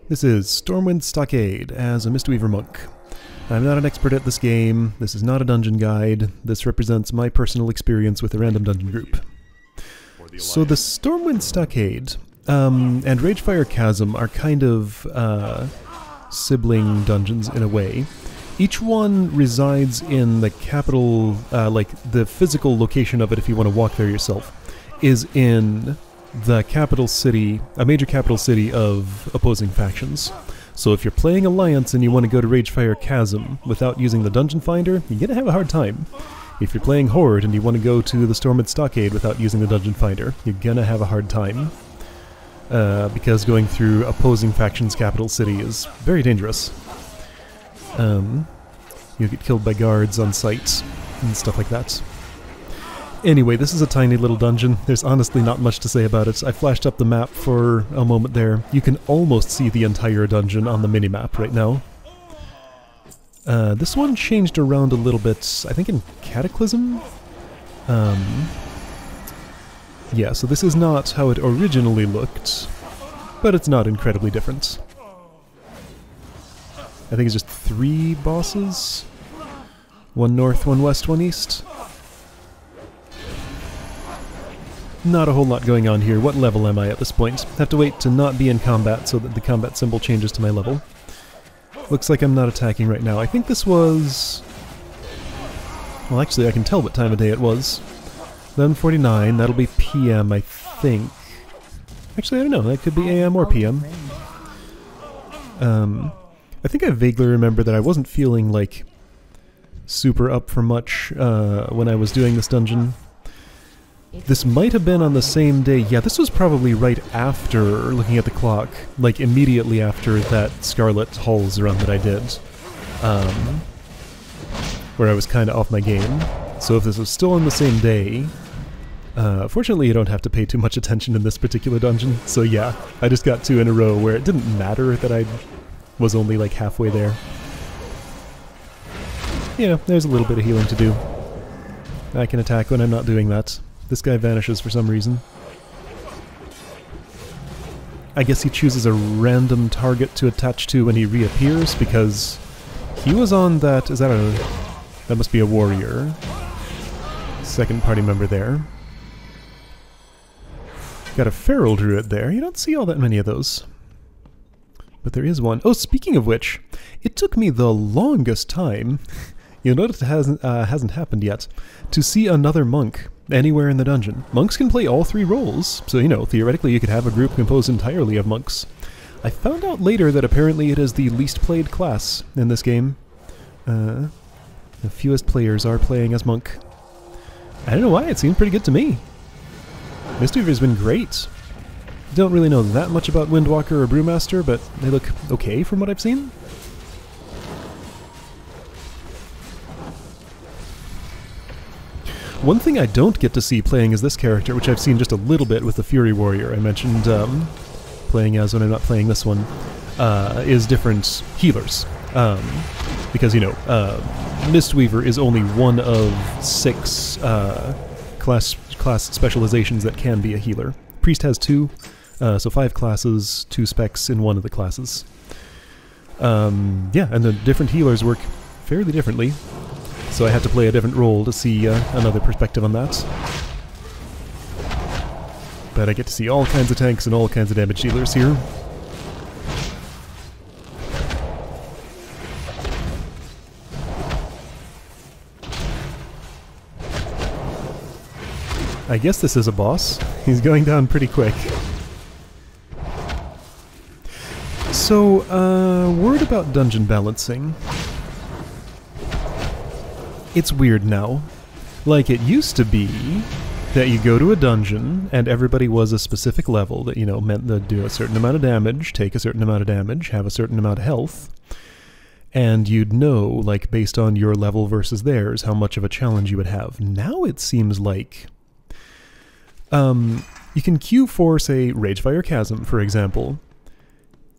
This is Stormwind Stockade as a Mistweaver monk. I'm not an expert at this game, this is not a dungeon guide, this represents my personal experience with a random dungeon group. So the Stormwind Stockade and Ragefire Chasm are kind of sibling dungeons in a way. Each one resides in the capital, like the physical location of it if you want to walk there yourself, is in the capital city, a major capital city of opposing factions. So if you're playing Alliance and you want to go to Ragefire Chasm without using the Dungeon Finder, you're gonna have a hard time. If you're playing Horde and you want to go to the Stormwind Stockade without using the Dungeon Finder, you're gonna have a hard time. Because going through opposing factions' capital city is very dangerous. You'll get killed by guards on sight and stuff like that. Anyway, this is a tiny little dungeon. There's honestly not much to say about it. I flashed up the map for a moment there. You can almost see the entire dungeon on the minimap right now. This one changed around a little bit, I think in Cataclysm? Yeah, so this is not how it originally looked, but it's not incredibly different. I think it's just 3 bosses. 1 north, 1 west, 1 east. Not a whole lot going on here. What level am I at this point? Have to wait to not be in combat so that the combat symbol changes to my level. Looks like I'm not attacking right now. I think this was... Well, actually, I can tell what time of day it was. 11:49, that'll be PM, I think. Actually, I don't know, that could be AM or PM. I think I vaguely remember that I wasn't feeling, like, super up for much when I was doing this dungeon. This might have been on the same day. Yeah, this was probably right after, looking at the clock, like immediately after that Scarlet Halls run that I did. Where I was kind of off my game. So if this was still on the same day... fortunately, you don't have to pay too much attention in this particular dungeon. So yeah, I just got 2 in a row where it didn't matter that I was only like halfway there. Yeah, there's a little bit of healing to do. I can attack when I'm not doing that. This guy vanishes for some reason. I guess he chooses a random target to attach to when he reappears, because he was on that... Is that a... That must be a warrior. Second party member there. Got a feral druid there. You don't see all that many of those. But there is one. Oh, speaking of which, it took me the longest time... You'll notice it hasn't happened yet, to see another monk anywhere in the dungeon. Monks can play all 3 roles, so you know, theoretically you could have a group composed entirely of monks. I found out later that apparently it is the least played class in this game. The fewest players are playing as monk. I don't know why, it seemed pretty good to me. Mistweaver's been great. Don't really know that much about Windwalker or Brewmaster, but they look okay from what I've seen. One thing I don't get to see playing as this character, which I've seen just a little bit with the Fury Warrior I mentioned playing as when I'm not playing this one, is different healers. Because, you know, Mistweaver is only one of 6 class specializations that can be a healer. Priest has 2, so 5 classes, 2 specs in one of the classes. Yeah, and the different healers work fairly differently. So I had to play a different role to see another perspective on that. But I get to see all kinds of tanks and all kinds of damage dealers here. I guess this is a boss. He's going down pretty quick. So, word about dungeon balancing. It's weird now. Like, it used to be that you go to a dungeon and everybody was a specific level that, you know, meant they'd do a certain amount of damage, take a certain amount of damage, have a certain amount of health, and you'd know, like, based on your level versus theirs, how much of a challenge you would have. Now it seems like... you can queue for, say, Ragefire Chasm, for example,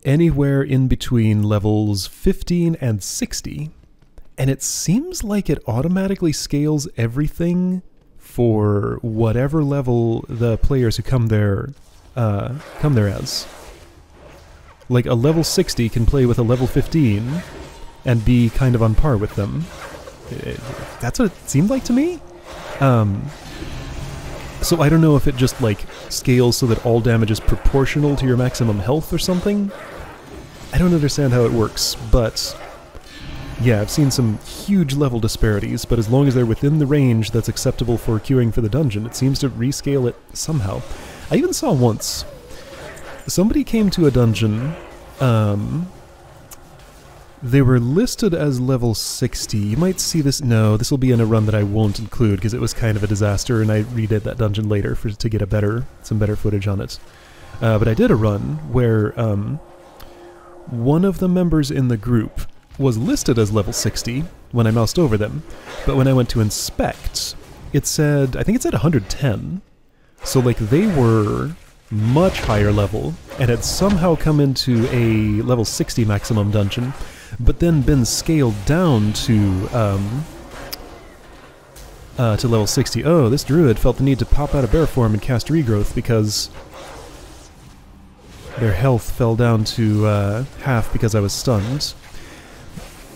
anywhere in between levels 15 and 60. And it seems like it automatically scales everything for whatever level the players who come there as. Like, a level 60 can play with a level 15 and be kind of on par with them. That's what it seemed like to me? So I don't know if it just, like, scales so that all damage is proportional to your maximum health or something? I don't understand how it works, but... yeah, I've seen some huge level disparities, but as long as they're within the range that's acceptable for queuing for the dungeon, it seems to rescale it somehow. I even saw once, somebody came to a dungeon, they were listed as level 60. You might see this... no, this will be in a run that I won't include because it was kind of a disaster, and I redid that dungeon later to get some better footage on it. But I did a run where one of the members in the group was listed as level 60 when I moused over them, but when I went to inspect, it said... I think it said 110. So, like, they were much higher level, and had somehow come into a level 60 maximum dungeon, but then been scaled down to level 60. Oh, this druid felt the need to pop out of bear form and cast regrowth because their health fell down to half because I was stunned.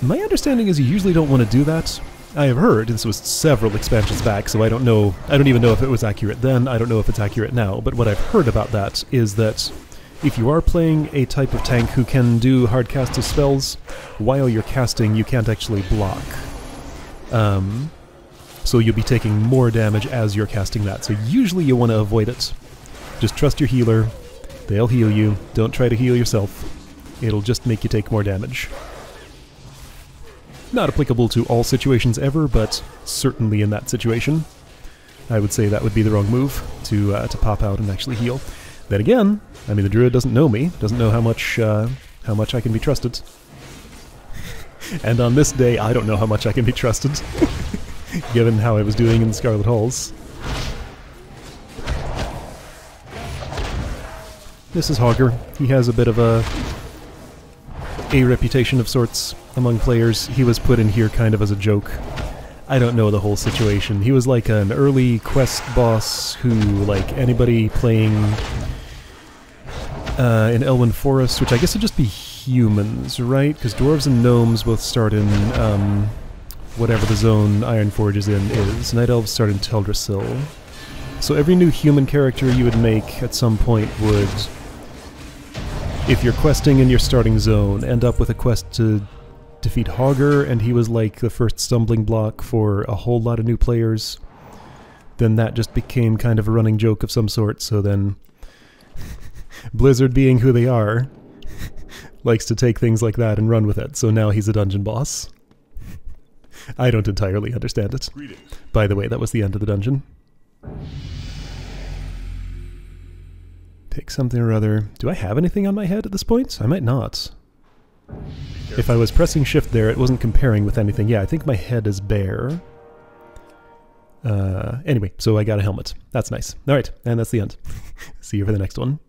My understanding is you usually don't want to do that. I have heard, this was several expansions back, so I don't even know if it was accurate then, I don't know if it's accurate now, but what I've heard about that is that if you are playing a type of tank who can do hard cast of spells, while you're casting you can't actually block. So you'll be taking more damage as you're casting that, so usually you want to avoid it. Just trust your healer, they'll heal you, don't try to heal yourself, it'll just make you take more damage. Not applicable to all situations ever, but certainly in that situation, I would say that would be the wrong move, to pop out and actually heal. Then again, I mean, the druid doesn't know me, doesn't know how much I can be trusted. And on this day, I don't know how much I can be trusted, given how I was doing in the Scarlet Halls. This is Hogger. He has a bit of a reputation of sorts among players. He was put in here kind of as a joke. I don't know the whole situation. He was like an early quest boss who, like anybody playing in Elwyn Forest, which I guess would just be humans, right? Because dwarves and gnomes both start in whatever the zone Ironforge is in is. Night elves start in Teldrassil. So every new human character you would make at some point would, if you're questing in your starting zone, end up with a quest to defeat Hogger, and he was like the first stumbling block for a whole lot of new players. Then that just became kind of a running joke of some sort, so then Blizzard, being who they are, likes to take things like that and run with it, so now he's a dungeon boss. I don't entirely understand it. By the way, that was the end of the dungeon. Pick something or other. Do I have anything on my head at this point? I might not. If I was pressing shift there, it wasn't comparing with anything. Yeah, I think my head is bare. Anyway, so I got a helmet. That's nice. Alright, and that's the end. See you for the next one.